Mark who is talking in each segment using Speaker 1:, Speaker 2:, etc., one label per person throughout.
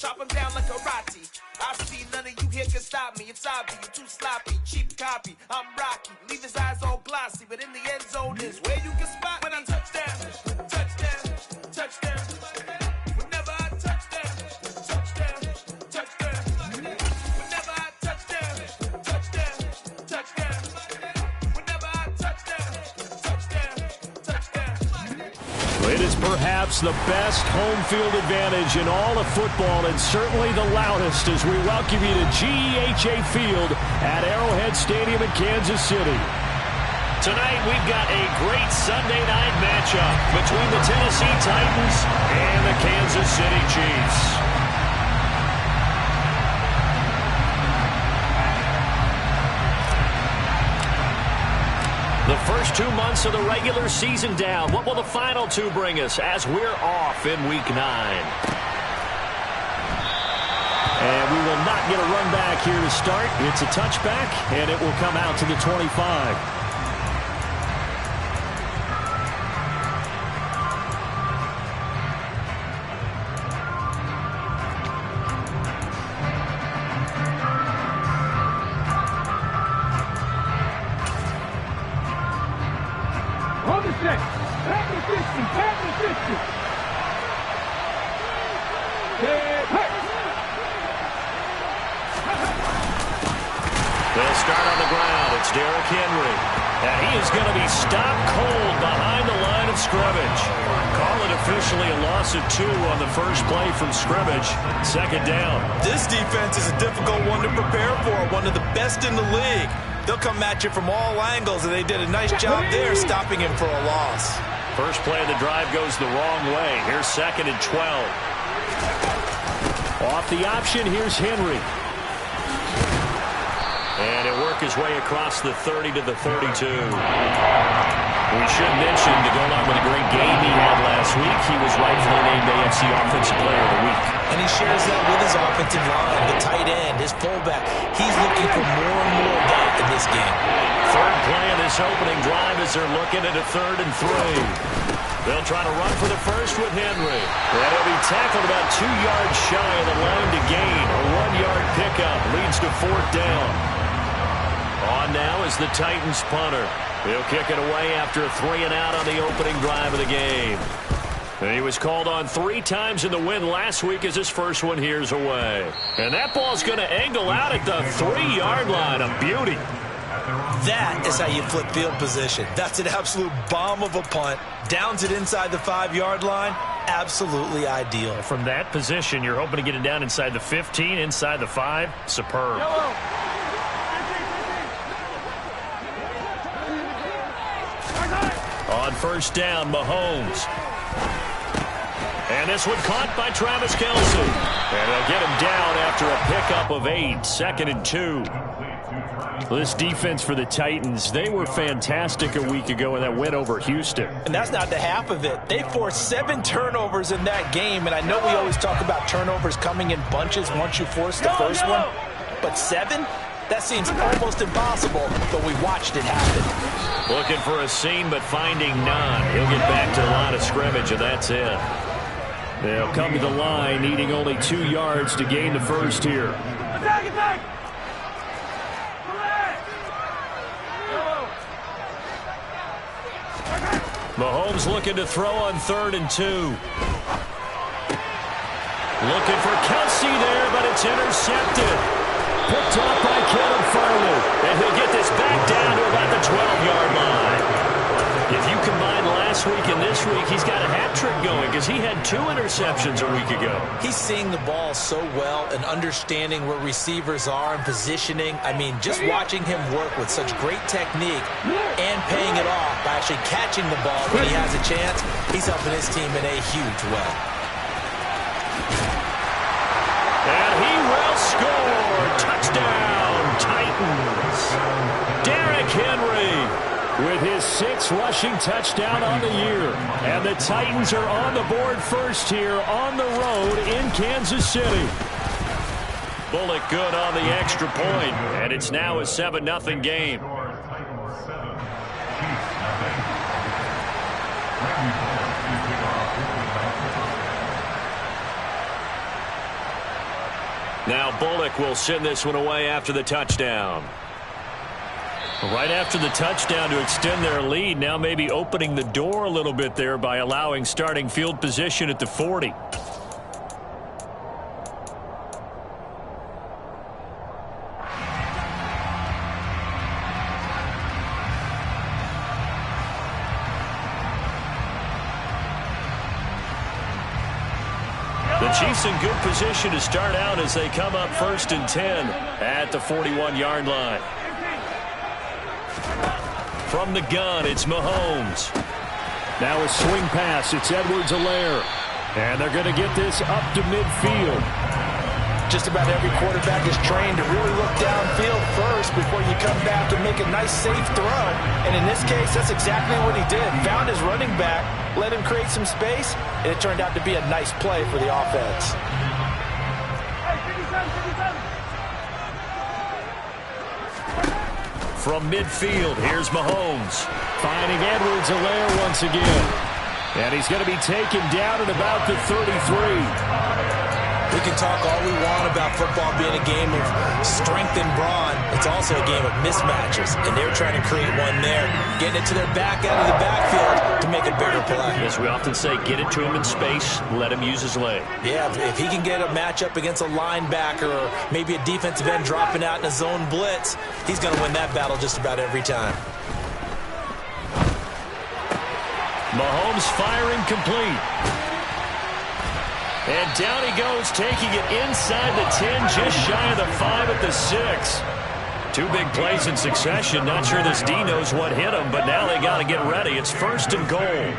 Speaker 1: chop him down like karate. I see none of you here can stop me. It's obvious, you're too sloppy, cheap copy. I'm Rocky, leave his eyes all glossy, but in the end zone is where you can spot when I touchdown, touchdown, touchdown. Whenever I touchdown, touchdown, touchdown. Whenever I touchdown, touchdown, touchdown. Whenever I touchdown, touchdown, touchdown.
Speaker 2: It is perhaps the best home field advantage in all of football, and certainly the loudest, as we welcome you to GEHA Field at Arrowhead Stadium in Kansas City. Tonight we've got a great Sunday night matchup between the Tennessee Titans and the Kansas City Chiefs. The first 2 months of the regular season down. What will the final two bring us as we're off in Week 9? And we will not get a run back here to start. It's a touchback, and it will come out to the 25. They'll start on the ground. It's Derrick Henry. And he is going to be stopped cold behind the line of scrimmage. Call it officially a loss of 2 on the first play from scrimmage. Second down.
Speaker 3: This defense is a difficult one to prepare for, one of the best in the league. They'll come at you from all angles, and they did a nice job there stopping him for a loss.
Speaker 2: First play of the drive goes the wrong way. Here's 2nd and 12. Off the option, here's Henry. And it worked his way across the 30 to the 32. We should mention to go along with a great game he had last week, he was rightfully named AFC Offensive Player of the Week.
Speaker 3: And he shares that with his offensive line, the tight end, his fullback. He's looking for more and more of that in this game.
Speaker 2: Third play of this opening drive as they're looking at a 3rd and 3. They'll try to run for the first with Henry. And he'll be tackled about 2 yards shy of the line to gain. A 1-yard pickup leads to 4th down. On now is the Titans punter. He'll kick it away after a 3-and-out on the opening drive of the game. And he was called on 3 times in the win last week as his first one here's away. And that ball's going to angle out at the 3-yard line. A beauty.
Speaker 3: That is how you flip field position. That's an absolute bomb of a punt. Downs it inside the 5-yard line. Absolutely ideal.
Speaker 2: From that position, you're hoping to get it down inside the 15, inside the 5. Superb. On first down, Mahomes. And this one caught by Travis Kelce. And they'll get him down after a pickup of 8, 2nd and 2. This defense for the Titans, they were fantastic a week ago in that win over Houston.
Speaker 3: And that's not the half of it. They forced 7 turnovers in that game. And I know we always talk about turnovers coming in bunches once you force the first one. But 7? That seems almost impossible, but we watched it happen.
Speaker 2: Looking for a seam, but finding none. He'll get back to the line of scrimmage, and that's it. They'll come to the line, needing only 2 yards to gain the first here. Mahomes looking to throw on 3rd and 2. Looking for Kelce there, but it's intercepted. Picked off by Kevin Farley. And he'll get this back down to about the 12-yard line. If you combine last week and this week, he's got a hat trick going because he had 2 interceptions a week ago.
Speaker 3: He's seeing the ball so well and understanding where receivers are and positioning. I mean, just watching him work with such great technique and paying it off by actually catching the ball when he has a chance, he's helping his team in a huge way.
Speaker 2: And he will score. Touchdown, Titans. Derrick Henry with his 6th rushing touchdown on the year. And the Titans are on the board first here on the road in Kansas City. Bullock good on the extra point, and it's now a 7-0 game. Now Bullock will send this one away after the touchdown. Right after the touchdown to extend their lead, now maybe opening the door a little bit there by allowing starting field position at the 40. The Chiefs in good position to start out as they come up 1st and 10 at the 41-yard line. From the gun, it's Mahomes. Now a swing pass. It's Edwards-Helaire. And they're going to get this up to midfield.
Speaker 3: Just about every quarterback is trained to really look downfield first before you come back and make a nice, safe throw. And in this case, that's exactly what he did. Found his running back, let him create some space, and it turned out to be a nice play for the offense.
Speaker 2: From midfield, here's Mahomes. Finding Edwards-Helaire once again. And he's going to be taken down at about the 33.
Speaker 3: We can talk all we want about football being a game of strength and brawn. It's also a game of mismatches, and they're trying to create one there, getting it to their back out of the backfield to make a bigger play.
Speaker 2: As we often say, get it to him in space, let him use his leg.
Speaker 3: Yeah, if he can get a matchup against a linebacker or maybe a defensive end dropping out in a zone blitz, he's going to win that battle just about every time.
Speaker 2: Mahomes firing complete. And down he goes, taking it inside the 10, just shy of the 5 at the 6. Two big plays in succession. Not sure this D knows what hit him, but now they got to get ready. It's 1st and goal.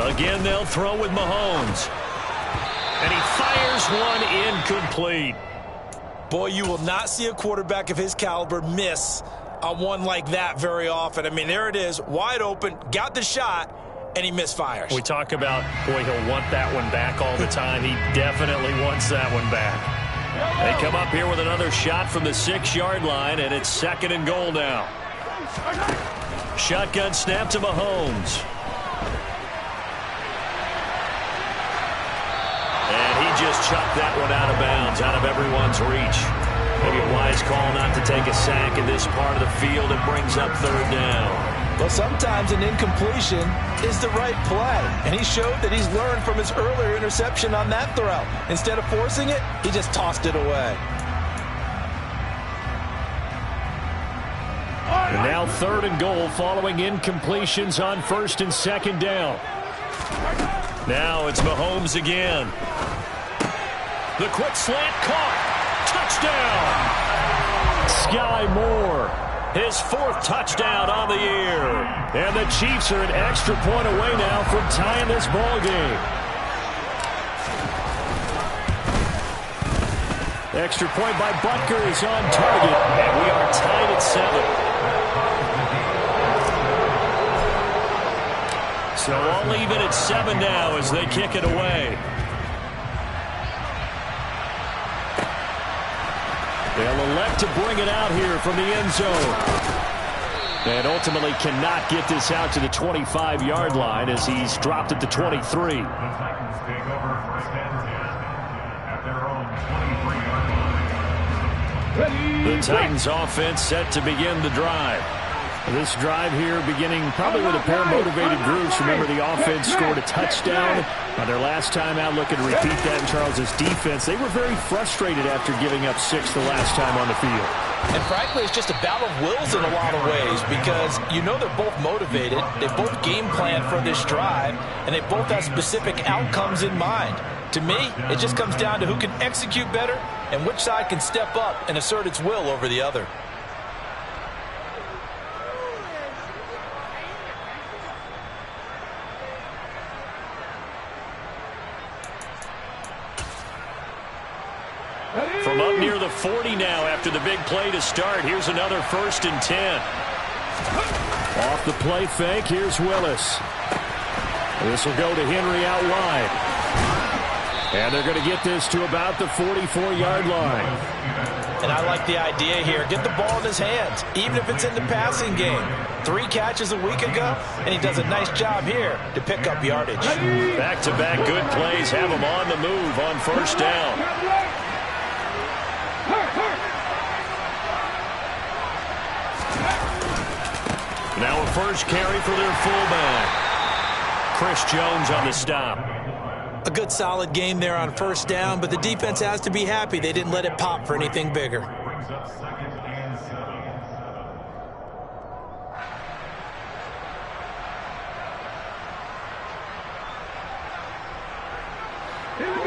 Speaker 2: Again, they'll throw with Mahomes. And he fires one incomplete.
Speaker 3: Boy, you will not see a quarterback of his caliber miss on one like that very often. I mean, there it is, wide open, got the shot, and he misfires.
Speaker 2: We talk about, boy, he'll want that one back all the time. He definitely wants that one back. They come up here with another shot from the 6-yard line, and it's 2nd and goal now. Shotgun snap to Mahomes. And he just chucked that one out of bounds, out of everyone's reach. Maybe a wise call not to take a sack in this part of the field. It brings up 3rd down.
Speaker 3: Well, sometimes an incompletion is the right play. And he showed that he's learned from his earlier interception on that throw. Instead of forcing it, he just tossed it away.
Speaker 2: And now 3rd and goal following incompletions on 1st and 2nd down. Now it's Mahomes again. The quick slant caught. Touchdown! Sky Moore, his 4th touchdown on the year. And the Chiefs are an extra point away now from tying this ball game. Extra point by Butker is on target, and we are tied at 7. So all even at 7 now as they kick it away. They'll elect to bring it out here from the end zone. And ultimately cannot get this out to the 25-yard line as he's dropped at the 23. The Titans offense set to begin the drive. This drive here beginning probably with a pair of motivated groups. Remember, the offense scored a touchdown on their last time out. Looking to repeat that in Charles's defense. They were very frustrated after giving up 6 the last time on the field.
Speaker 3: And frankly, it's just a battle of wills in a lot of ways because you know they're both motivated. They both game plan for this drive, and they both have specific outcomes in mind. To me, it just comes down to who can execute better and which side can step up and assert its will over the other.
Speaker 2: From up near the 40 now after the big play to start. Here's another 1st and 10. Off the play fake, here's Willis. This will go to Henry out wide. And they're going to get this to about the 44-yard line.
Speaker 3: And I like the idea here. Get the ball in his hands, even if it's in the passing game. 3 catches a week ago, and he does a nice job here to pick up yardage.
Speaker 2: Back-to-back good plays have him on the move on first down. Now a first carry for their fullback. Chris Jones on the stop.
Speaker 3: A good solid game there on first down, but the defense has to be happy they didn't let it pop for anything bigger.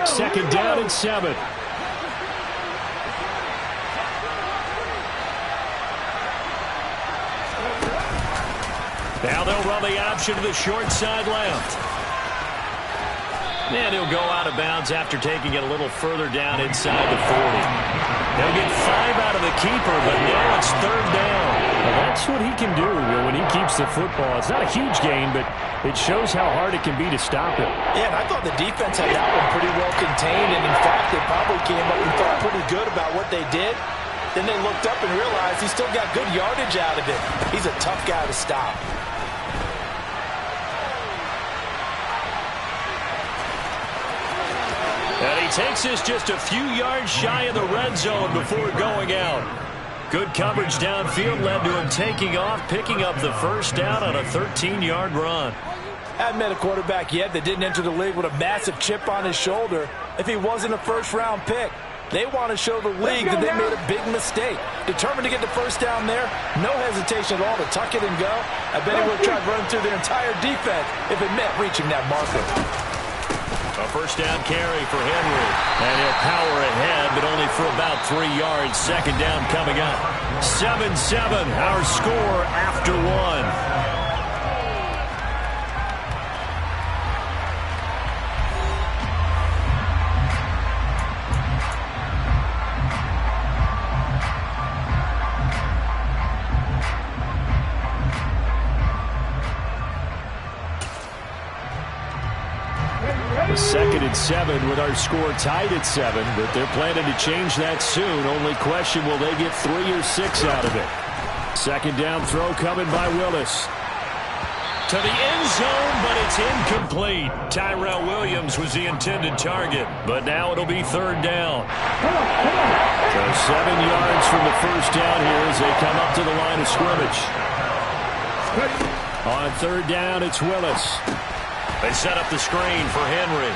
Speaker 2: Second down and 7. Now they'll run the option to the short side left. And he'll go out of bounds after taking it a little further down inside the 40. They'll get 5 out of the keeper, but now it's third down.
Speaker 4: Well, that's what he can do when he keeps the football. It's not a huge gain, but it shows how hard it can be to stop it.
Speaker 3: Yeah, and I thought the defense had that one pretty well contained, and in fact, they probably came up and felt pretty good about what they did. Then they looked up and realized he still got good yardage out of it. He's a tough guy to stop.
Speaker 2: And he takes this just a few yards shy of the red zone before going out. Good coverage downfield led to him taking off, picking up the first down on a 13-yard run.
Speaker 3: Hadn't met a quarterback yet that didn't enter the league with a massive chip on his shoulder if he wasn't a first-round pick. They want to show the league that they made a big mistake. Determined to get the first down there, no hesitation at all to tuck it and go. I bet he would have tried running through their entire defense if it meant reaching that marker.
Speaker 2: A first down carry for Henry. And he'll power ahead, but only for about 3 yards. Second down coming up. 7-7, our score after 1. Second and 7 with our score tied at 7, but they're planning to change that soon. Only question, will they get 3 or 6 out of it? Second down throw coming by Willis. To the end zone, but it's incomplete. Tyrell Williams was the intended target, but now it'll be third down. So 7 yards from the first down here as they come up to the line of scrimmage. On third down, it's Willis. They set up the screen for Henry.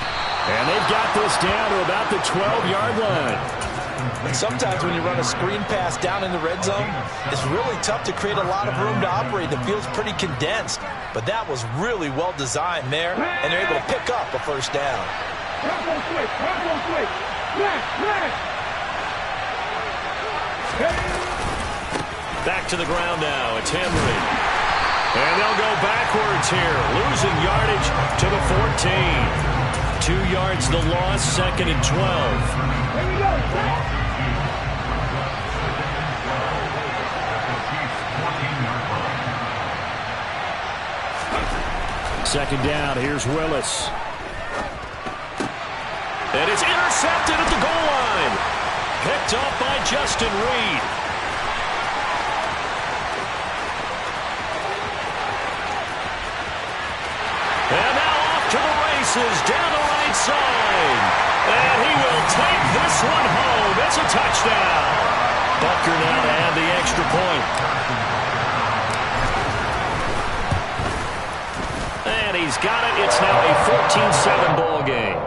Speaker 2: And they've got this down to about the 12-yard line.
Speaker 3: Sometimes when you run a screen pass down in the red zone, it's really tough to create a lot of room to operate. The field's pretty condensed. But that was really well designed there, and they're able to pick up a first down.
Speaker 2: Back to the ground now. It's Henry. And they'll go backwards here, losing yardage to the 14. 2 yards the loss, second and 12.
Speaker 5: Here we go.
Speaker 2: Second down, here's Willis. And it's intercepted at the goal line. Picked off by Justin Reed. And now off to the races, down the right side. And he will take this one home. It's a touchdown. Bucker now to add the extra point. And he's got it. It's now a 14-7 ball game.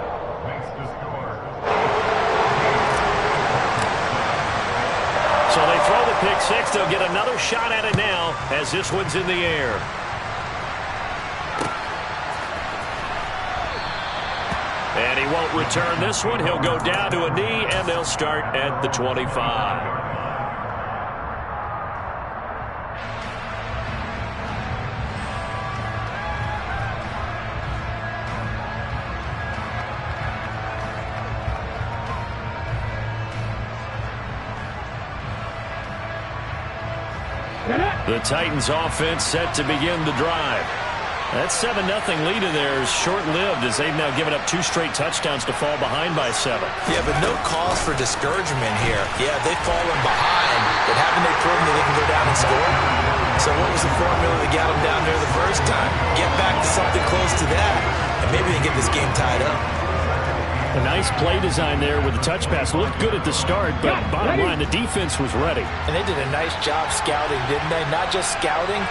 Speaker 2: So they throw the pick six. They'll get another shot at it now as this one's in the air. And he won't return this one. He'll go down to a knee, and they'll start at the 25. The Titans offense set to begin the drive.
Speaker 4: That 7-0 lead of theirs is short-lived as they've now given up 2 straight touchdowns to fall behind by 7.
Speaker 3: Yeah, but no cause for discouragement here. Yeah, they've fallen behind, but haven't they proven that they can go down and score? So what was the formula that got them down there the first time? Get back to something close to that, and maybe they get this game tied up.
Speaker 4: A nice play design there with the touch pass. Looked good at the start, but bottom line, the defense was ready.
Speaker 3: And they did a nice job scouting, didn't they? Not just scouting,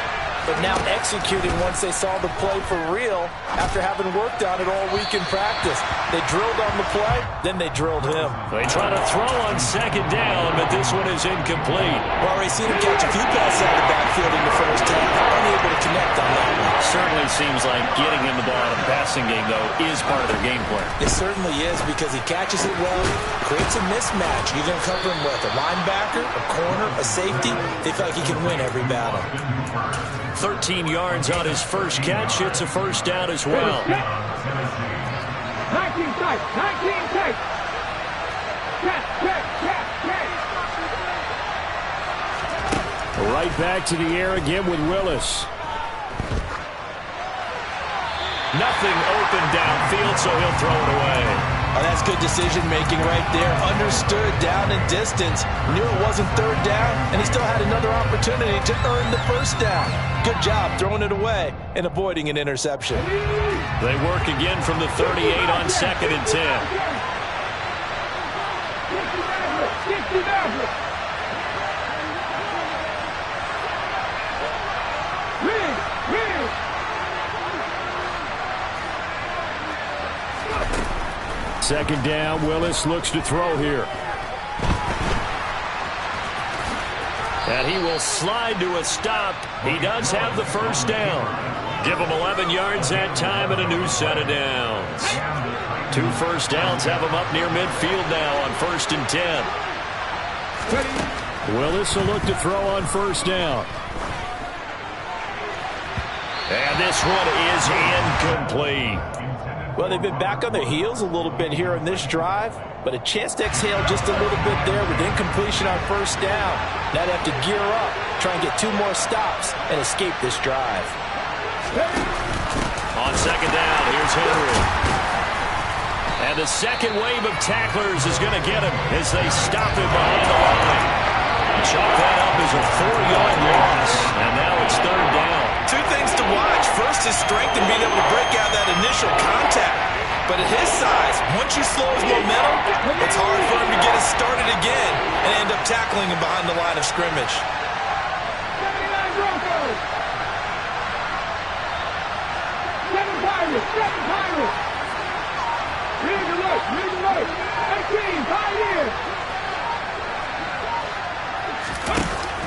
Speaker 3: but now executing once they saw the play for real after having worked on it all week in practice. They drilled on the play, then they drilled him.
Speaker 4: They try to throw on second down, but this one is incomplete.
Speaker 3: Well, already seen him catch a few passes out of the backfield in the first half, unable to connect on that one.
Speaker 4: Certainly seems like getting him the ball in the passing game, though, is part of their game plan.
Speaker 3: It certainly is because he catches it well, creates a mismatch. You're going to cover him with a linebacker, a corner, a safety. They feel like he can win every battle.
Speaker 2: 13 yards on his first catch. It's a first down as well.
Speaker 5: 19 tight. 19 tight.
Speaker 4: Right back to the air again with Willis.
Speaker 2: Nothing open downfield, so he'll throw it away.
Speaker 3: Oh, that's good decision-making right there. Understood down and distance. Knew it wasn't third down, and he still had another opportunity to earn the first down. Good job throwing it away and avoiding an interception.
Speaker 2: They work again from the 38 on 2nd and 10.
Speaker 4: Second down, Willis looks to throw here.
Speaker 2: And he will slide to a stop. He does have the first down. Give him 11 yards that time and a new set of downs. 2 first downs have him up near midfield now on 1st and 10.
Speaker 4: Willis will look to throw on first down.
Speaker 2: And this one is incomplete.
Speaker 3: Well, they've been back on their heels a little bit here in this drive, but a chance to exhale just a little bit there with incompletion on first down. Now they have to gear up, try and get 2 more stops, and escape this drive.
Speaker 2: On second down, here's Henry. And the second wave of tacklers is going to get him as they stop him behind the line. Chalk that up as a 4-yard loss, and now it's 3rd down.
Speaker 3: 2 things to watch. First, his strength in being able to break out that initial contact. But at his size, once you slow his momentum, it's hard for him to get it started again and end up tackling him behind the line of scrimmage.
Speaker 5: 79 Broncos. 7 Pirates. 7 Pirates. Read alert. 18. 5 years.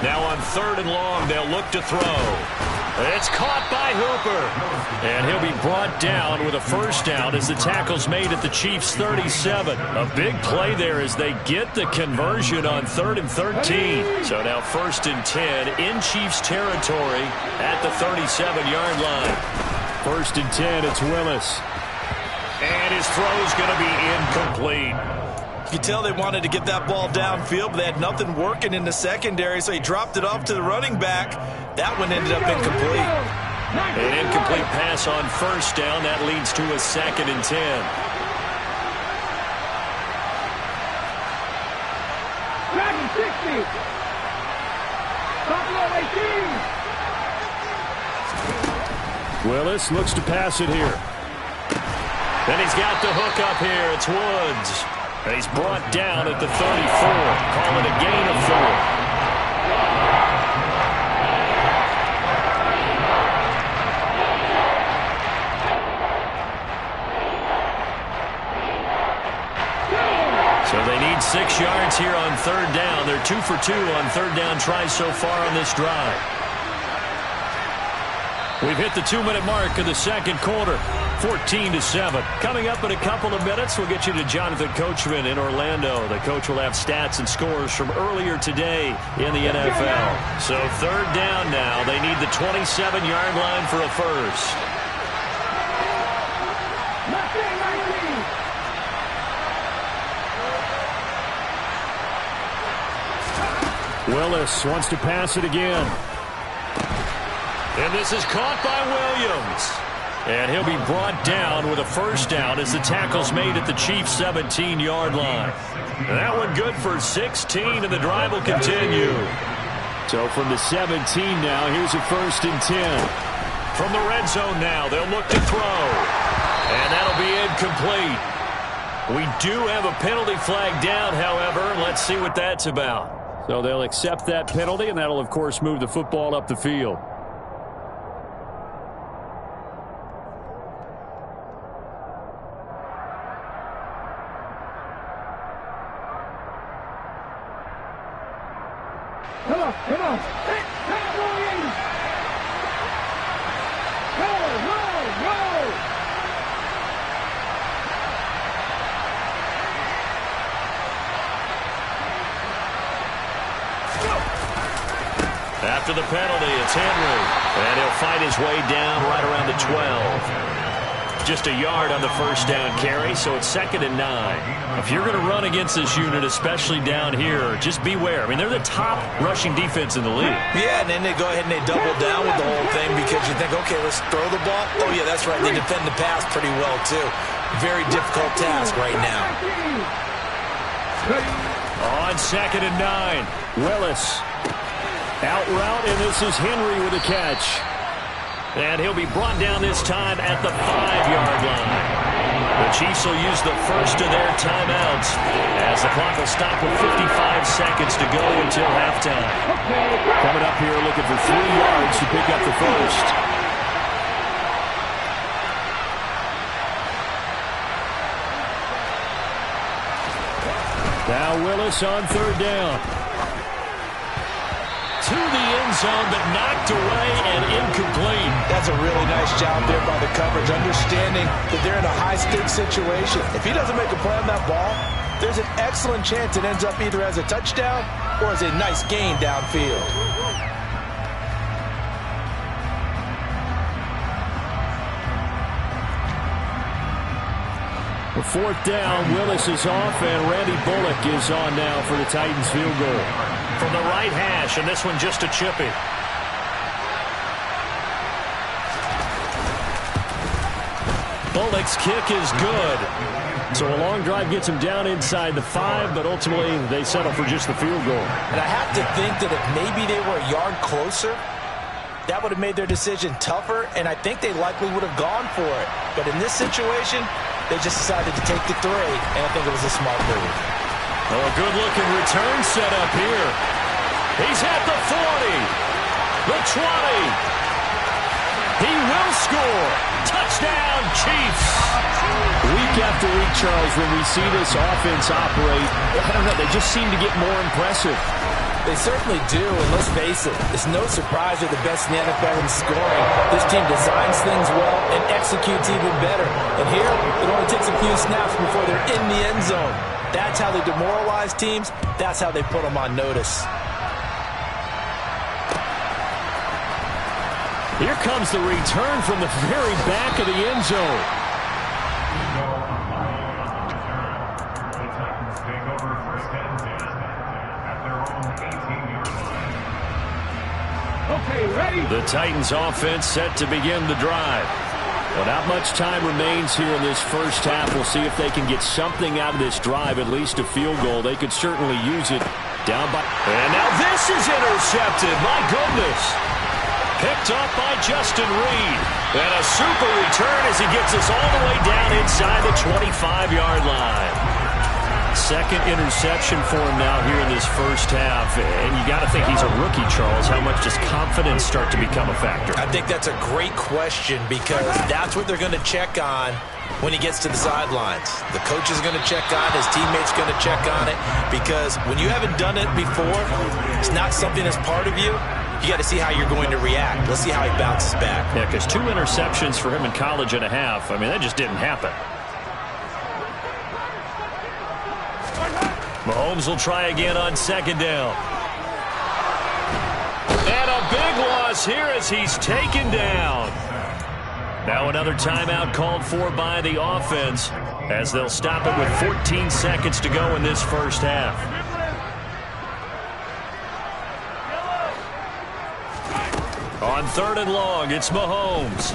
Speaker 2: Now on 3rd and long, they'll look to throw. It's caught by Hooper. And he'll be brought down with a first down as the tackle's made at the Chiefs' 37. A big play there as they get the conversion on 3rd and 13. So now 1st and 10 in Chiefs territory at the 37-yard line.
Speaker 4: 1st and 10, it's Willis.
Speaker 2: And his throw's going to be incomplete.
Speaker 3: You could tell they wanted to get that ball downfield, but they had nothing working in the secondary, so he dropped it off to the running back. That one ended up incomplete.
Speaker 2: An incomplete pass on first down. That leads to a 2nd and 10.
Speaker 5: Dragon 60. Buffalo 18.
Speaker 4: Willis looks to pass it here.
Speaker 2: Then he's got the hook up here. It's Woods. And he's brought down at the 34. Call it a gain of 4. So they need 6 yards here on 3rd down. They're 2 for 2 on 3rd down tries so far on this drive. We've hit the 2-minute mark of the 2nd quarter. 14-7. Coming up in a couple of minutes, we'll get you to Jonathan Coachman in Orlando. The coach will have stats and scores from earlier today in the NFL. So 3rd down now. They need the 27-yard line for a first.
Speaker 4: Willis wants to pass it again.
Speaker 2: And this is caught by Williams. And he'll be brought down with a first down as the tackle's made at the Chiefs' 17-yard line. And that one good for 16, and the drive will continue.
Speaker 4: So from the 17 now, here's a 1st and 10.
Speaker 2: From the red zone now, they'll look to throw. And that'll be incomplete. We do have a penalty flag down, however. Let's see what that's about.
Speaker 4: So they'll accept that penalty, and that'll, of course, move the football up the field.
Speaker 5: Come on, come on. Hey, Williams! Go, go, go!
Speaker 2: After the penalty, it's Henry. And he'll fight his way down right around the 12. Just a yard on the first down carry, so it's 2nd and 9. If you're going to run against this unit, especially down here, just beware. I mean, they're the top rushing defense in the league.
Speaker 3: Yeah, and then they go ahead and they double down with the whole thing because you think, okay, let's throw the ball. Oh, yeah, that's right. They defend the pass pretty well, too. Very difficult task right now.
Speaker 2: On 2nd and 9.
Speaker 4: Willis. Out route, and this is Henry with a catch.
Speaker 2: And he'll be brought down this time at the 5-yard line. The Chiefs will use the first of their timeouts as the clock will stop with 55 seconds to go until halftime.
Speaker 4: Coming up here looking for 3 yards to pick up the first. Now Willis on 3rd down.
Speaker 2: To the end zone, but knocked away and incomplete.
Speaker 3: That's a really nice job there by the coverage, understanding that they're in a high-stakes situation. If he doesn't make a play on that ball, there's an excellent chance it ends up either as a touchdown or as a nice gain downfield.
Speaker 4: The 4th down, Willis is off, and Randy Bullock is on now for the Titans field goal.
Speaker 2: From the right hash, and this one just a chippy. Bullock's kick is good.
Speaker 4: So a long drive gets him down inside the 5, but ultimately they settle for just the field goal.
Speaker 3: And I have to think that if maybe they were a yard closer, that would have made their decision tougher, and I think they likely would have gone for it. But in this situation, they just decided to take the 3, and I think it was a smart move.
Speaker 2: Oh, a good-looking return set up here. He's at the 40, the 20. He will score. Touchdown, Chiefs.
Speaker 4: Week after week, Charles, when we see this offense operate, I don't know, they just seem to get more impressive.
Speaker 3: They certainly do, and let's face it, it's no surprise they're the best in the NFL in scoring. This team designs things well and executes even better. And here, it only takes a few snaps before they're in the end zone. That's how they demoralize teams. That's how they put them on notice.
Speaker 4: Here comes the return from the very back of the end zone.
Speaker 5: Okay, ready?
Speaker 2: The Titans offense set to begin the drive.
Speaker 4: Well, not much time remains here in this first half. We'll see if they can get something out of this drive, at least a field goal. They could certainly use it. Down by...
Speaker 2: And now this is intercepted. My goodness. Picked up by Justin Reed. And a super return as he gets us all the way down inside the 25-yard line. Second interception for him now here in this first half. And you got to think he's a rookie, Charles. How much does confidence start to become a factor?
Speaker 3: I think that's a great question because that's what they're going to check on when he gets to the sidelines. The coach is going to check on it. His teammates going to check on it because when you haven't done it before, it's not something that's part of you. You got to see how you're going to react. Let's see how he bounces back.
Speaker 2: Yeah, because 2 interceptions for him in college and a half. I mean, that just didn't happen. Mahomes will try again on 2nd down. And a big loss here as he's taken down. Now another timeout called for by the offense as they'll stop it with 14 seconds to go in this first half. On On 3rd and long, it's Mahomes.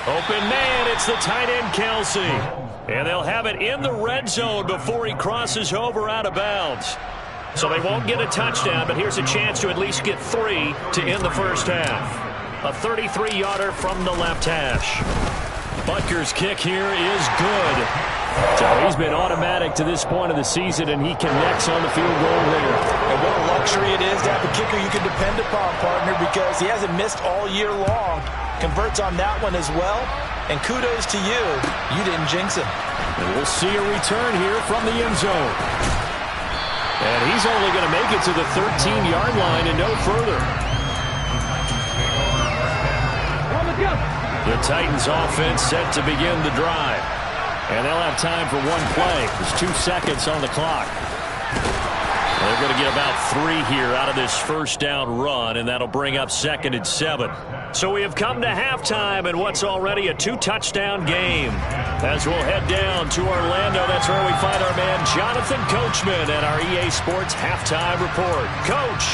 Speaker 2: Open man, it's the tight end Kelsey. And they'll have it in the red zone before he crosses over out of bounds. So they won't get a touchdown, but here's a chance to at least get 3 to end the first half. A 33-yarder from the left hash. Butker's kick here is good. So he's been automatic to this point of the season, and he connects on the field goal there.
Speaker 3: And what a luxury it is to have a kicker you can depend upon, partner, because he hasn't missed all year long. Converts on that one as well. And kudos to you. You didn't jinx him.
Speaker 2: And we'll see a return here from the end zone. And he's only going to make it to the 13-yard line and no further. The Titans offense set to begin the drive. And they'll have time for one play. There's 2 seconds on the clock. They're going to get about 3 here out of this first down run, and that'll bring up 2nd and 7. So we have come to halftime in what's already a 2-touchdown game. As we'll head down to Orlando, that's where we find our man Jonathan Coachman at our EA Sports Halftime Report. Coach.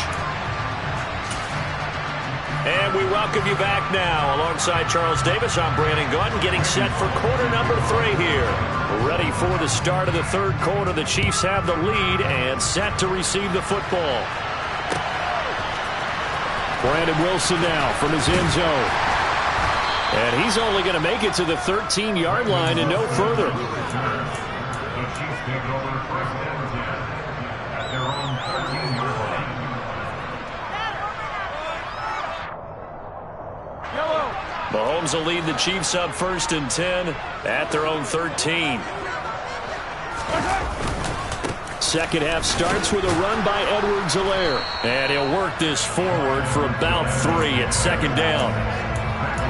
Speaker 2: And we welcome you back now. Alongside Charles Davis, I'm Brandon Gaudin, getting set for quarter number 3 here. We're ready for the start of the 3rd quarter. The Chiefs have the lead and set to receive the football. Brandon Wilson now from his end zone. And he's only going to make it to the 13-yard line and no further. Mahomes will lead the Chiefs up 1st and 10 at their own 13. Second half starts with a run by Edwards-Helaire. And he'll work this forward for about 3 at 2nd down.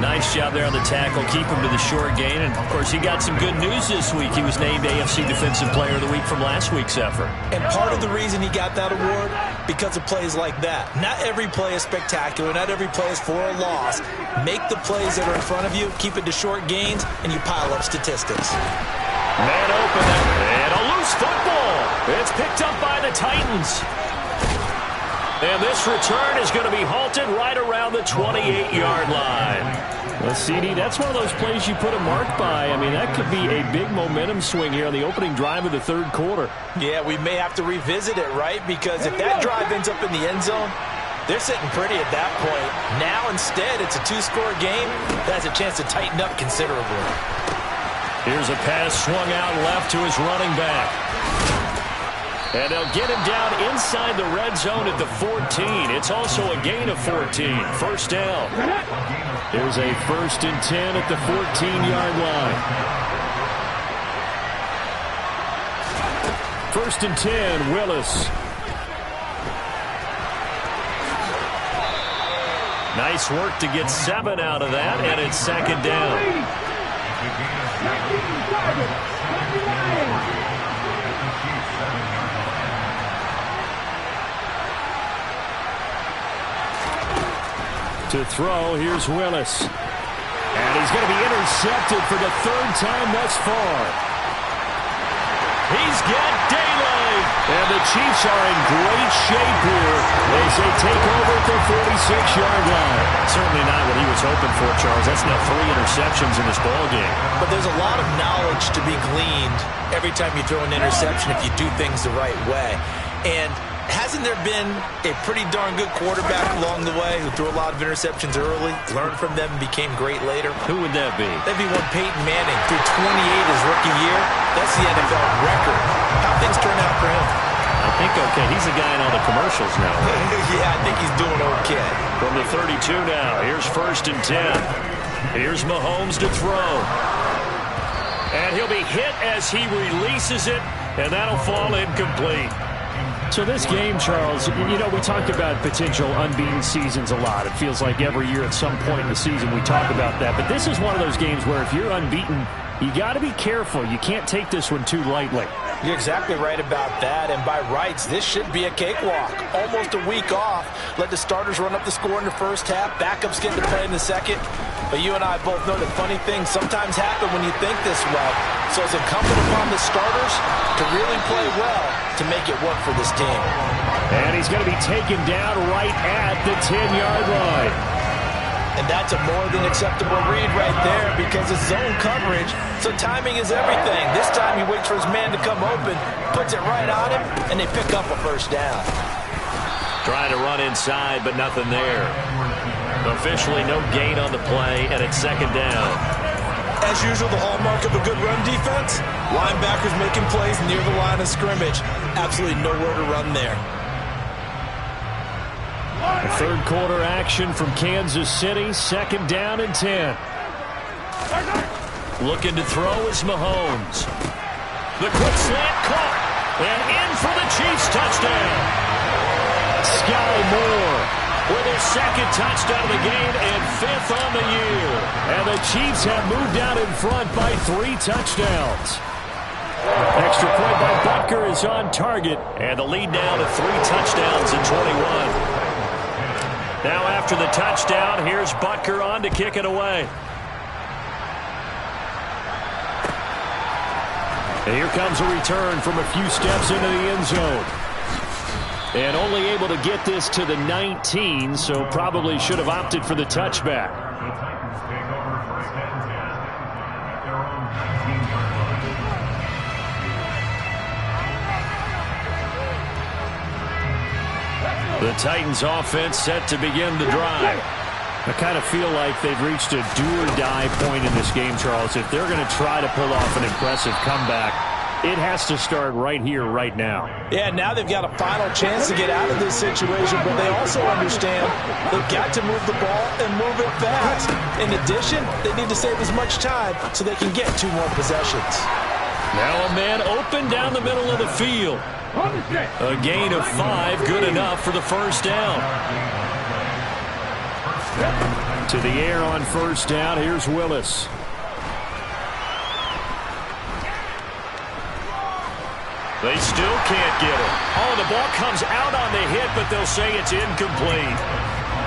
Speaker 2: Nice job there on the tackle. Keep him to the short gain. And, of course, he got some good news this week. He was named AFC Defensive Player of the Week from last week's effort.
Speaker 3: And part of the reason he got that award, because of plays like that. Not every play is spectacular. Not every play is for a loss. Make the plays that are in front of you, keep it to short gains, and you pile up statistics.
Speaker 2: Man open, and a loose football. It's picked up by the Titans. And this return is going to be halted right around the 28-yard line. Well, CD, that's one of those plays you put a mark by. I mean, that could be a big momentum swing here on the opening drive of the 3rd quarter.
Speaker 3: Yeah, we may have to revisit it, right? Because if that drive ends up in the end zone, they're sitting pretty at that point. Now, instead, it's a 2-score game that has a chance to tighten up considerably.
Speaker 2: Here's a pass swung out left to his running back. And they'll get him down inside the red zone at the 14. It's also a gain of 14. 1st down. Here's a 1st and 10 at the 14-yard line. 1st and 10, Willis. Nice work to get 7 out of that, and it's 2nd down. To throw, here's Willis. And he's going to be intercepted for the 3rd time thus far. He's got daylight. And the Chiefs are in great shape here as they take over at the 46-yard line. Certainly not what he was hoping for, Charles. That's now 3 interceptions in this ballgame.
Speaker 3: But there's a lot of knowledge to be gleaned every time you throw an interception if you do things the right way. And hasn't there been a pretty darn good quarterback along the way who threw a lot of interceptions early, learned from them, and became great later?
Speaker 2: Who would that be?
Speaker 3: That'd be one Peyton Manning. Threw 28 his rookie year. That's the NFL record. How things turn out for him?
Speaker 2: I think okay. He's the guy in all the commercials now.
Speaker 3: Yeah, I think he's doing okay.
Speaker 2: From the 32 now, here's 1st and 10. Here's Mahomes to throw. And he'll be hit as he releases it, and that'll fall incomplete. So this game, Charles, you know, we talk about potential unbeaten seasons a lot. It feels like every year at some point in the season we talk about that. But this is one of those games where if you're unbeaten, you got to be careful. You can't take this one too lightly.
Speaker 3: You're exactly right about that. And by rights, this should be a cakewalk. Almost a week off. Let the starters run up the score in the first half. Backups get to play in the second. But you and I both know that funny things sometimes happen when you think this way. So it's incumbent upon the starters to really play well to make it work for this team.
Speaker 4: And he's going to be taken down right at the 10-yard line.
Speaker 3: And that's a more than acceptable read right there because it's zone coverage, so timing is everything. This time he waits for his man to come open, puts it right on him, and they pick up a first down.
Speaker 2: Trying to run inside, but nothing there. Officially no gain on the play, and it's second down.
Speaker 3: As usual, the hallmark of a good run defense, linebackers making plays near the line of scrimmage. Absolutely nowhere to run there.
Speaker 4: Third quarter action from Kansas City, second down and 10.
Speaker 2: Looking to throw is Mahomes. The quick slant caught, and in for the Chiefs touchdown.
Speaker 4: Sky Moore
Speaker 2: with his second touchdown of the game and fifth on the year.
Speaker 4: And the Chiefs have moved out in front by 3 touchdowns. Extra point by Butker is on target.
Speaker 2: And the lead now to 3 touchdowns in 21. Now after the touchdown, here's Butker on to kick it away.
Speaker 4: And here comes a return from a few steps into the end zone. And only able to get this to the 19, so probably should have opted for the touchback.
Speaker 2: The Titans offense set to begin the drive.
Speaker 4: I kind of feel like they've reached a do-or-die point in this game, Charles. If they're going to try to pull off an impressive comeback, it has to start right here, right now.
Speaker 3: Yeah, now they've got a final chance to get out of this situation, but they also understand they've got to move the ball and move it fast. In addition, they need to save as much time so they can get 2 more possessions.
Speaker 2: Now a man open down the middle of the field. A gain of 5, good enough for the first down.
Speaker 4: To the air on first down, here's Willis.
Speaker 2: They still can't get it. Oh, the ball comes out on the hit, but they'll say it's incomplete.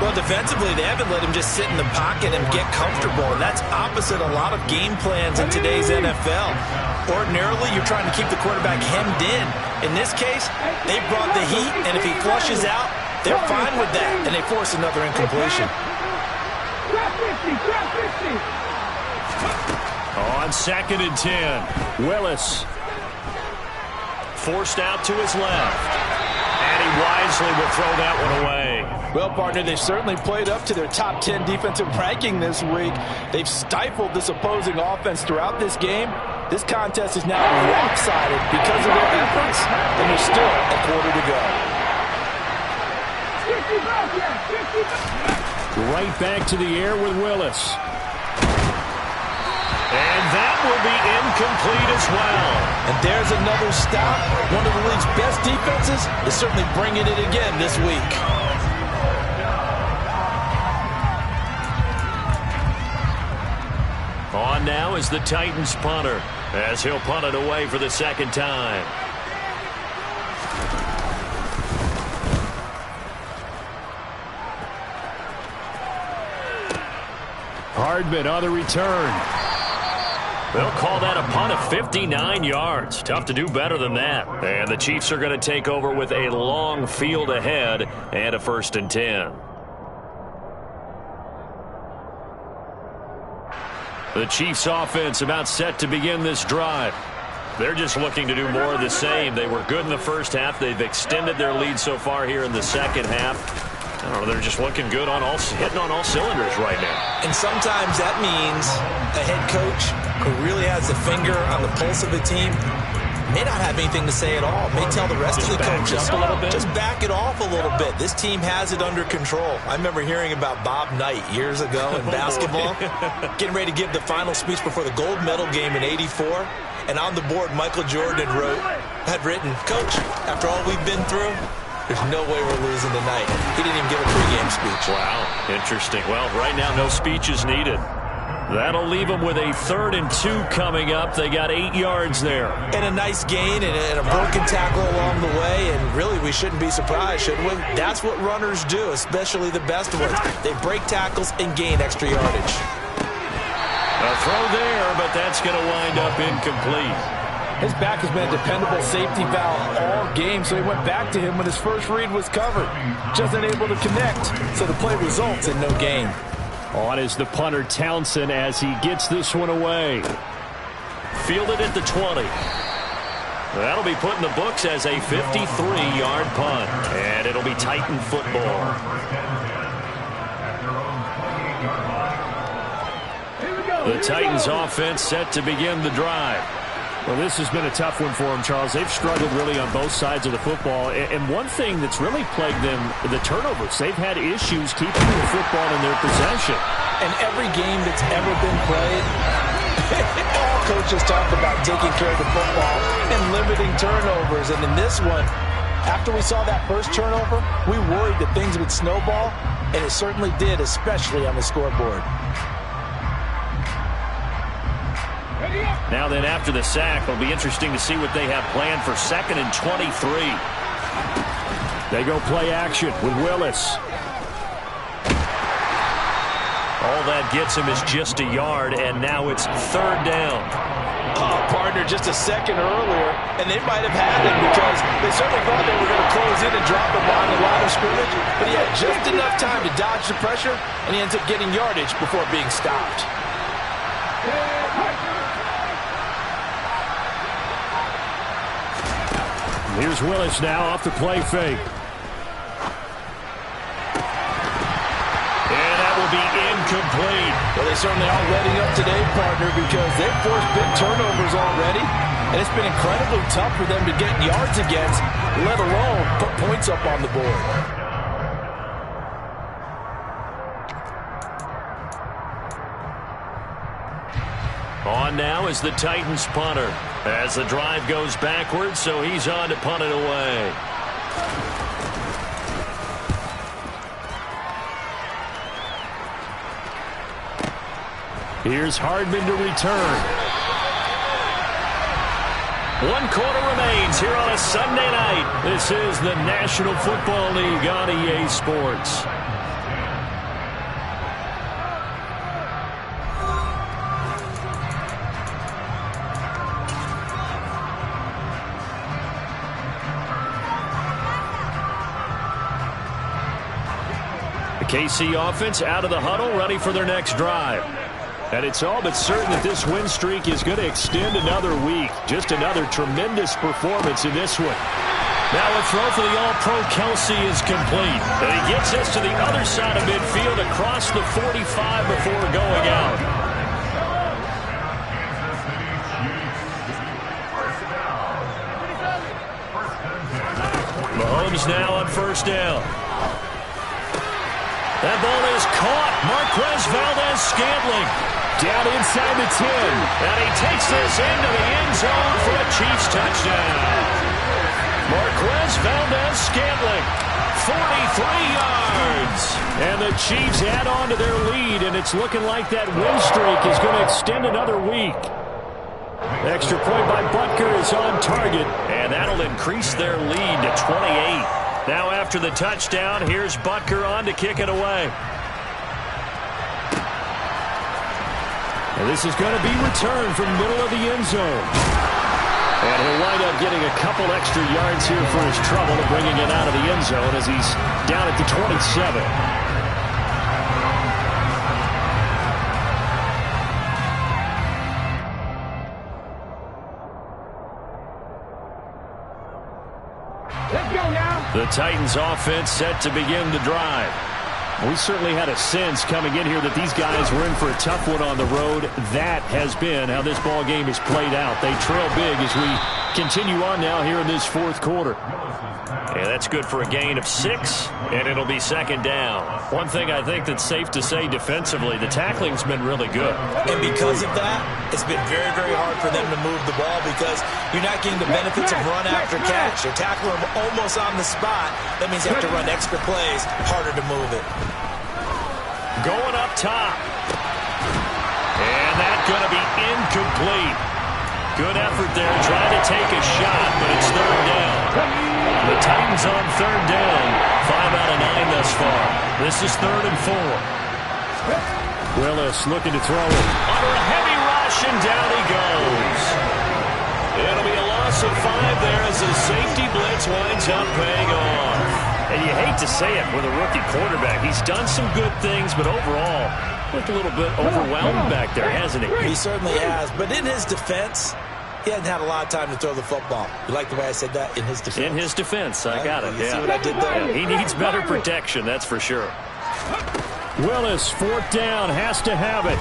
Speaker 3: Well, defensively, they haven't let him just sit in the pocket and get comfortable, and that's opposite a lot of game plans in today's NFL. Ordinarily, you're trying to keep the quarterback hemmed in. In this case, they brought the heat, and if he flushes out, they're fine with that, and they force another incompletion.
Speaker 2: On second and 10,
Speaker 4: Willis.
Speaker 2: Forced out to his left. And he wisely will throw that one away.
Speaker 3: Well, partner, they've certainly played up to their top 10 defensive ranking this week. They've stifled this opposing offense throughout this game. This contest is now lopsided because of their efforts, and there's still a quarter to go.
Speaker 4: Right back to the air with Willis.
Speaker 2: And that will be incomplete as well.
Speaker 3: And there's another stop. One of the league's best defenses is certainly bringing it again this week.
Speaker 2: On now is the Titans punter, as he'll punt it away for the second time.
Speaker 4: Hardman on the return.
Speaker 2: They'll call that a punt of 59 yards. Tough to do better than that. And the Chiefs are going to take over with a long field ahead and a 1st and 10. The Chiefs offense about set to begin this drive. They're just looking to do more of the same. They were good in the first half. They've extended their lead so far here in the second half. I don't know, they're just looking good on hitting on all cylinders right now.
Speaker 3: And sometimes that means a head coach who really has a finger on the pulse of the team may not have anything to say at all. May tell the rest of the coaches, just back it off a little bit. This team has it under control. I remember hearing about Bob Knight years ago in basketball, getting ready to give the final speech before the gold medal game in '84. And on the board, Michael Jordan had written, "Coach, after all we've been through, there's no way we're losing tonight." He didn't even give a pregame speech.
Speaker 2: Wow, interesting. Well, right now, no speech is needed. That'll leave them with a 3rd and 2 coming up. They got 8 yards there.
Speaker 3: And a nice gain and a broken tackle along the way. And really, we shouldn't be surprised, should we? That's what runners do, especially the best ones. They break tackles and gain extra yardage.
Speaker 2: A throw there, but that's going to wind up incomplete.
Speaker 3: His back has been a dependable safety valve all game, so he went back to him when his first read was covered. Just unable to connect, so the play results in no gain.
Speaker 4: On is the punter, Townsend, as he gets this one away.
Speaker 2: Fielded at the 20. That'll be put in the books as a 53-yard punt. And it'll be Titan football. The Titans offense set to begin the drive.
Speaker 4: Well, this has been a tough one for them, Charles. They've struggled really on both sides of the football. And one thing that's really plagued them, the turnovers. They've had issues keeping the football in their possession.
Speaker 3: And every game that's ever been played, all coaches talk about taking care of the football and limiting turnovers. And in this one, after we saw that first turnover, we worried that things would snowball, and it certainly did, especially on the scoreboard.
Speaker 2: Now then, after the sack, it'll be interesting to see what they have planned for 2nd and 23.
Speaker 4: They go play action with Willis.
Speaker 2: All that gets him is just a yard, and now it's 3rd down.
Speaker 3: Partner, just a second earlier, and they might have had him because they certainly thought they were going to close in and drop him on the line of scrimmage, but he had just enough time to dodge the pressure, and he ends up getting yardage before being stopped.
Speaker 4: Here's Willis now off the play fake.
Speaker 2: And that will be incomplete.
Speaker 3: Well, they certainly are letting up today, partner, because they've forced big turnovers already, and it's been incredibly tough for them to get yards against, let alone put points up on the board.
Speaker 2: On now is the Titans punter as the drive goes backwards, so he's on to punt it away.
Speaker 4: Here's Hardman to return.
Speaker 2: 1 quarter remains here on a Sunday night. This is the National Football League on EA Sports. KC offense out of the huddle, ready for their next drive. And it's all but certain that this win streak is going to extend another week. Just another tremendous performance in this one. Now a throw for the All-Pro Kelsey is complete. And he gets us to the other side of midfield across the 45 before going out. Mahomes now on 1st down. That ball is caught. Marquez Valdes-Scantling down inside the 10. And he takes this into the end zone for a Chiefs touchdown. Marquez Valdes-Scantling, 43 yards.
Speaker 4: And the Chiefs add on to their lead, and it's looking like that win streak is going to extend another week. Extra point by Butker is on target.
Speaker 2: And that'll increase their lead to 28. Now after the touchdown, here's Butker on to kick it away.
Speaker 4: And this is going to be returned from the middle of the end zone. And he'll wind up getting a couple extra yards here for his trouble and bringing it out of the end zone as he's down at the 27.
Speaker 2: The Titans offense set to begin the drive.
Speaker 4: We certainly had a sense coming in here that these guys were in for a tough one on the road. That has been how this ball game is played out. They trail big as we continue on now here in this 4th quarter.
Speaker 2: Yeah, that's good for a gain of 6, and it'll be 2nd down. One thing I think that's safe to say defensively, the tackling's been really good.
Speaker 3: And because of that, it's been very, very hard for them to move the ball because you're not getting the benefits of run after catch. You're tackling them almost on the spot. That means you have to run extra plays, harder to move it.
Speaker 2: Going up top. And that's going to be incomplete. Good effort there, trying to take a shot, but it's 3rd down. The Titans on 3rd down. 5 out of 9 thus far. This is 3rd and 4.
Speaker 4: Willis looking to throw it.
Speaker 2: Under a heavy rush, and down he goes. It'll be a loss of 5 there as the safety blitz winds up paying off.
Speaker 4: And you hate to say it with a rookie quarterback. He's done some good things, but overall, looked a little bit overwhelmed back there, hasn't he?
Speaker 3: He certainly has, but in his defense, he hasn't had a lot of time to throw the football. You like the way I said that? In his defense.
Speaker 4: In his defense, I got it.
Speaker 3: You see what I did there?
Speaker 4: Yeah, he needs better protection, that's for sure. Willis, 4th down, has to have it.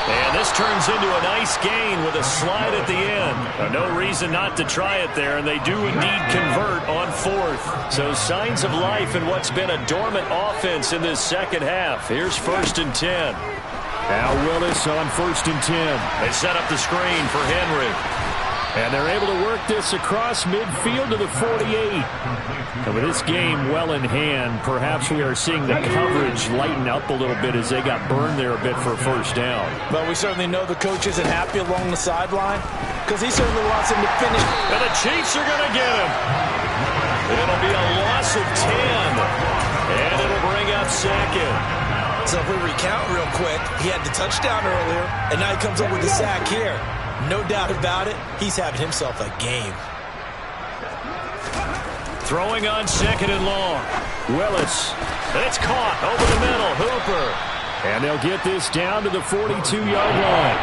Speaker 2: And this turns into a nice gain with a slide at the end. No reason not to try it there, and they do indeed convert on 4th. So signs of life in what's been a dormant offense in this second half. Here's 1st and 10.
Speaker 4: Now Willis on 1st and 10.
Speaker 2: They set up the screen for Henry.
Speaker 4: And they're able to work this across midfield to the 48. And with this game well in hand, perhaps we are seeing the coverage lighten up a little bit as they got burned there a bit for a 1st down.
Speaker 3: But we certainly know the coach isn't happy along the sideline because he certainly wants him to finish.
Speaker 2: And the Chiefs are going to get him. It'll be a loss of 10. And it'll bring up 2nd.
Speaker 3: So if we recount real quick, he had the touchdown earlier, and now he comes up with the sack here. No doubt about it, he's having himself a game.
Speaker 2: Throwing on 2nd and long.
Speaker 4: Willis.
Speaker 2: It's caught over the middle. Hooper.
Speaker 4: And they'll get this down to the 42-yard line.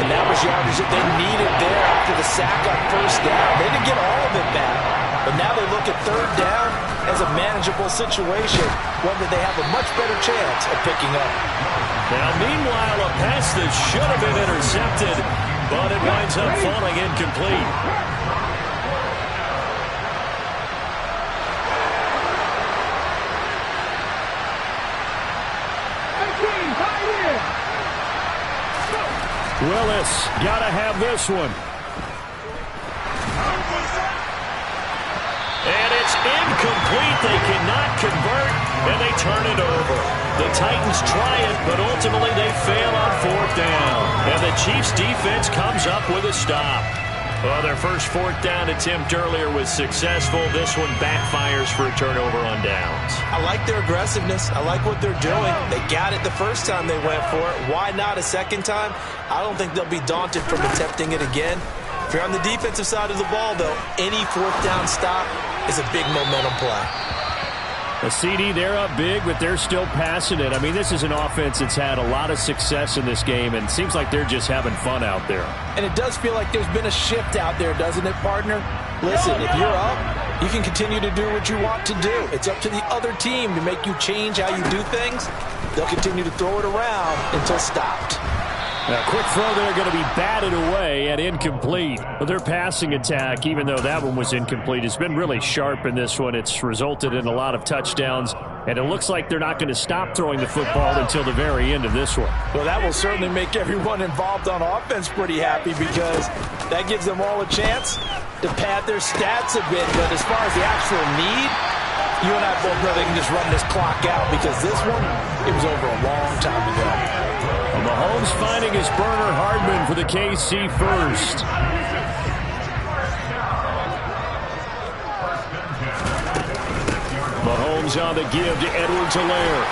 Speaker 3: And that was yardage that they needed there after the sack on 1st down. They didn't get all of it back. But now they look at 3rd down as a manageable situation, one that they have a much better chance of picking up.
Speaker 2: Now, meanwhile, a pass that should have been intercepted, but it winds up falling incomplete.
Speaker 4: Willis, got to have this one.
Speaker 2: And it's incomplete. They cannot convert, and they turn it over. The Titans try it, but ultimately they fail on 4th down. And the Chiefs' defense comes up with a stop. Well, their first 4th down attempt earlier was successful. This one backfires for a turnover on downs.
Speaker 3: I like their aggressiveness. I like what they're doing. They got it the first time they went for it. Why not a second time? I don't think they'll be daunted from attempting it again. If you're on the defensive side of the ball, though, any 4th down stop is a big momentum play.
Speaker 4: The CD, they're up big, but they're still passing it. I mean, this is an offense that's had a lot of success in this game, and it seems like they're just having fun out there.
Speaker 3: And it does feel like there's been a shift out there, doesn't it, partner? Listen, if you're up, you can continue to do what you want to do. It's up to the other team to make you change how you do things. They'll continue to throw it around until stopped.
Speaker 4: Now, quick throw there, going to be batted away and incomplete. But their passing attack, even though that one was incomplete, has been really sharp in this one. It's resulted in a lot of touchdowns, and it looks like they're not going to stop throwing the football until the very end of this one.
Speaker 3: Well, that will certainly make everyone involved on offense pretty happy because that gives them all a chance to pad their stats a bit. But as far as the actual need, you and I both know they can just run this clock out because this one, it was over a long time ago.
Speaker 4: Mahomes finding his burner Hardman for the KC first. Mahomes on the give to Edwards-Helaire.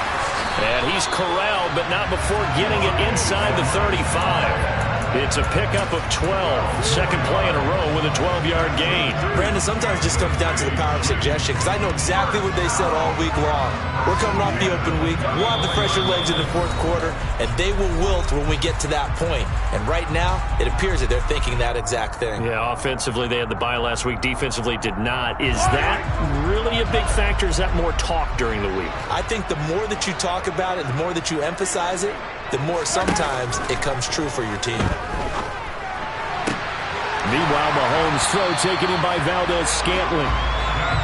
Speaker 2: And he's corralled, but not before getting it inside the 35. It's a pickup of 12. Second play in a row with a 12-yard gain.
Speaker 3: Brandon, sometimes it just comes down to the power of suggestion because I know exactly what they said all week long. We're coming off the open week. We'll have the fresher legs in the 4th quarter, and they will wilt when we get to that point. And right now, it appears that they're thinking that exact thing.
Speaker 2: Yeah, offensively, they had the bye last week. Defensively, did not. Is that really a big factor? Is that more talk during the week?
Speaker 3: I think the more that you talk about it, the more that you emphasize it, the more sometimes it comes true for your team.
Speaker 4: Meanwhile, Mahomes' throw taken in by Valdez-Scantling.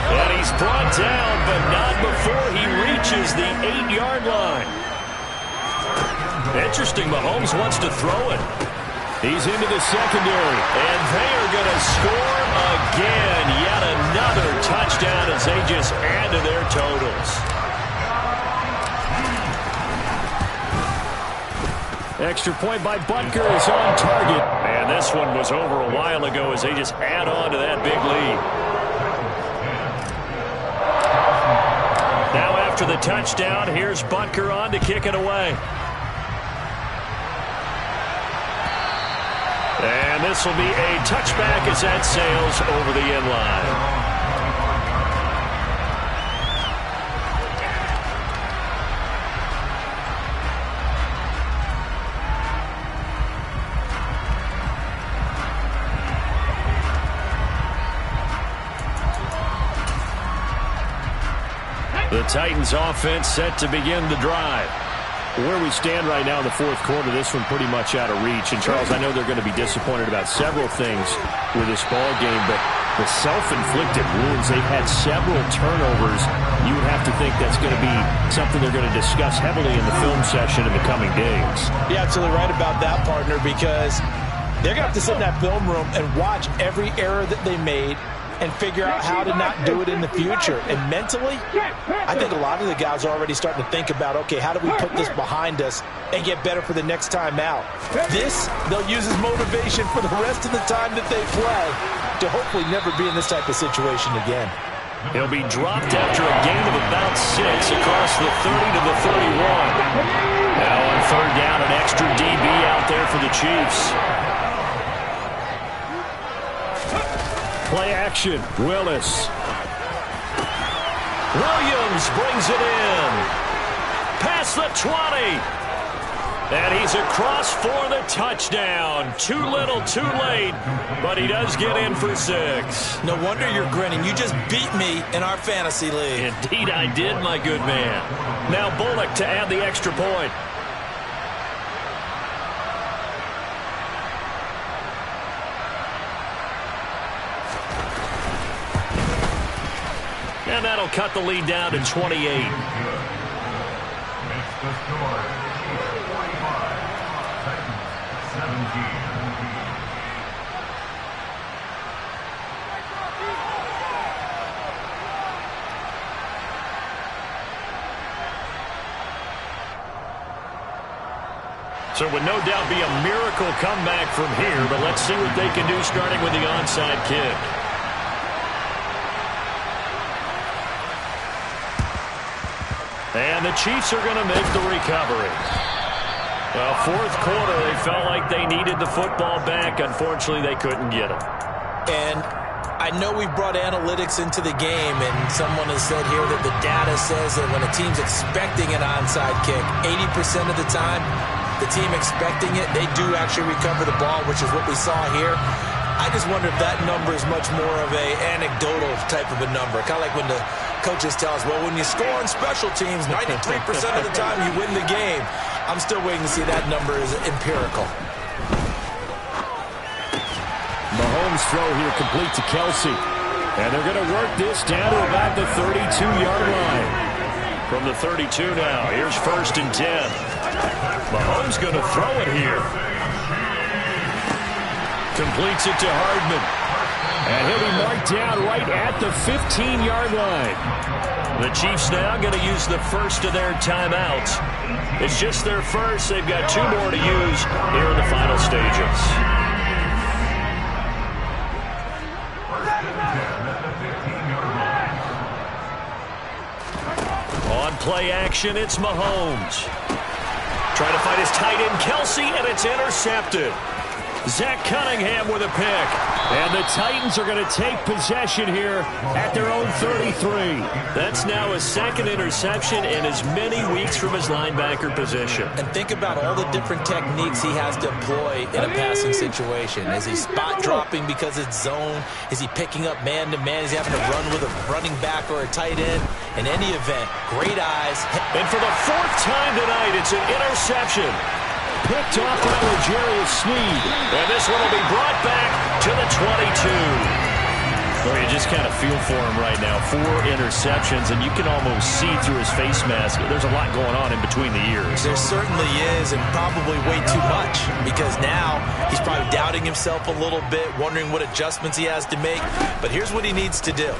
Speaker 2: And he's brought down, but not before he reaches the 8-yard line. Interesting, Mahomes wants to throw it.
Speaker 4: He's into the secondary.
Speaker 2: And they are going to score again. Yet another touchdown as they just add to their totals.
Speaker 4: Extra point by Butker is on target.
Speaker 2: And this one was over a while ago as they just add on to that big lead. Now after the touchdown, here's Butker on to kick it away. And this will be a touchback as that sails over the end line. The Titans offense set to begin the drive. Where we stand right now in the fourth quarter, this one pretty much out of reach. And, Charles, I know they're going to be disappointed about several things with this ball game, but the self-inflicted wounds, they've had several turnovers. You would have to think that's going to be something they're going to discuss heavily in the film session in the coming days.
Speaker 3: You're absolutely right about that, partner, because they're going to have to sit in that film room and watch every error that they made and figure out how to not do it in the future. And mentally, I think a lot of the guys are already starting to think about, okay, how do we put this behind us and get better for the next time out? This, they'll use as motivation for the rest of the time that they play to hopefully never be in this type of situation again.
Speaker 2: He'll be dropped after a gain of about 6 across the 30 to the 31. Now on third down, an extra DB out there for the Chiefs.
Speaker 4: Play action, Willis.
Speaker 2: Williams brings it in. Past the 20. And he's across for the touchdown. Too little, too late. But he does get in for 6.
Speaker 3: No wonder you're grinning. You just beat me in our fantasy league.
Speaker 2: Indeed I did, my good man. Now Bullock to add the extra point. And that'll cut the lead down to 28.
Speaker 6: It's the score. 45, Titans 17.
Speaker 2: So it would no doubt be a miracle comeback from here, but let's see what they can do starting with the onside kick. And the Chiefs are going to make the recovery. Well, fourth quarter, they felt like they needed the football back. Unfortunately, they couldn't get it.
Speaker 3: And I know we brought analytics into the game, and someone has said here that the data says that when a team's expecting an onside kick, 80% of the time, the team expecting it, they do actually recover the ball, which is what we saw here. I just wonder if that number is much more of a anecdotal type of a number. Kind of like when the coaches tell us, well, when you score on special teams, 93% of the time you win the game. I'm still waiting to see that number is empirical.
Speaker 4: Mahomes throw here complete to Kelsey. And they're going to work this down to about the 32-yard line.
Speaker 2: From the 32 now, here's 1st and 10. Mahomes going to throw it here. Completes it to Hardman.
Speaker 4: And he'll be marked down right at the 15-yard line.
Speaker 2: The Chiefs now going to use the first of their timeouts. It's just their first. They've got 2 more to use here in the final stages. On play action, it's Mahomes. Trying to find his tight end, Kelsey, and it's intercepted. Zach Cunningham with a pick.
Speaker 4: And the Titans are going to take possession here at their own 33.
Speaker 2: That's now his 2nd interception in as many weeks from his linebacker position.
Speaker 3: And think about all the different techniques he has to employ in a passing situation. Is he spot dropping because it's zone? Is he picking up man-to-man? Is he having to run with a running back or a tight end? In any event, great eyes.
Speaker 2: And for the 4th time tonight, it's an interception.
Speaker 4: Picked off by L'Jarius Sneed.
Speaker 2: And this one will be brought back to the 22. Well, you just kind of feel for him right now. 4 interceptions, and you can almost see through his face mask. There's a lot going on in between the ears.
Speaker 3: There certainly is, and probably way too much, because now he's probably doubting himself a little bit, wondering what adjustments he has to make. But here's what he needs to do.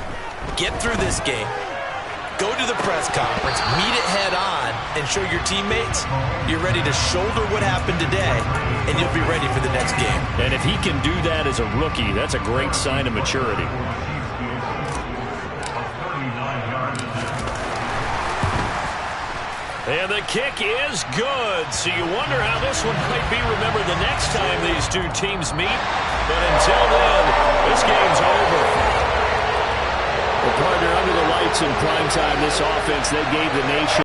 Speaker 3: Get through this game. Go to the press conference, meet it head on, and show your teammates you're ready to shoulder what happened today, and you'll be ready for the next game.
Speaker 2: And if he can do that as a rookie, that's a great sign of maturity. And the kick is good. So you wonder how this one might be remembered the next time these two teams meet. But until then, this game's over.
Speaker 4: Well, partner, under the lights in primetime, this offense, they gave the nation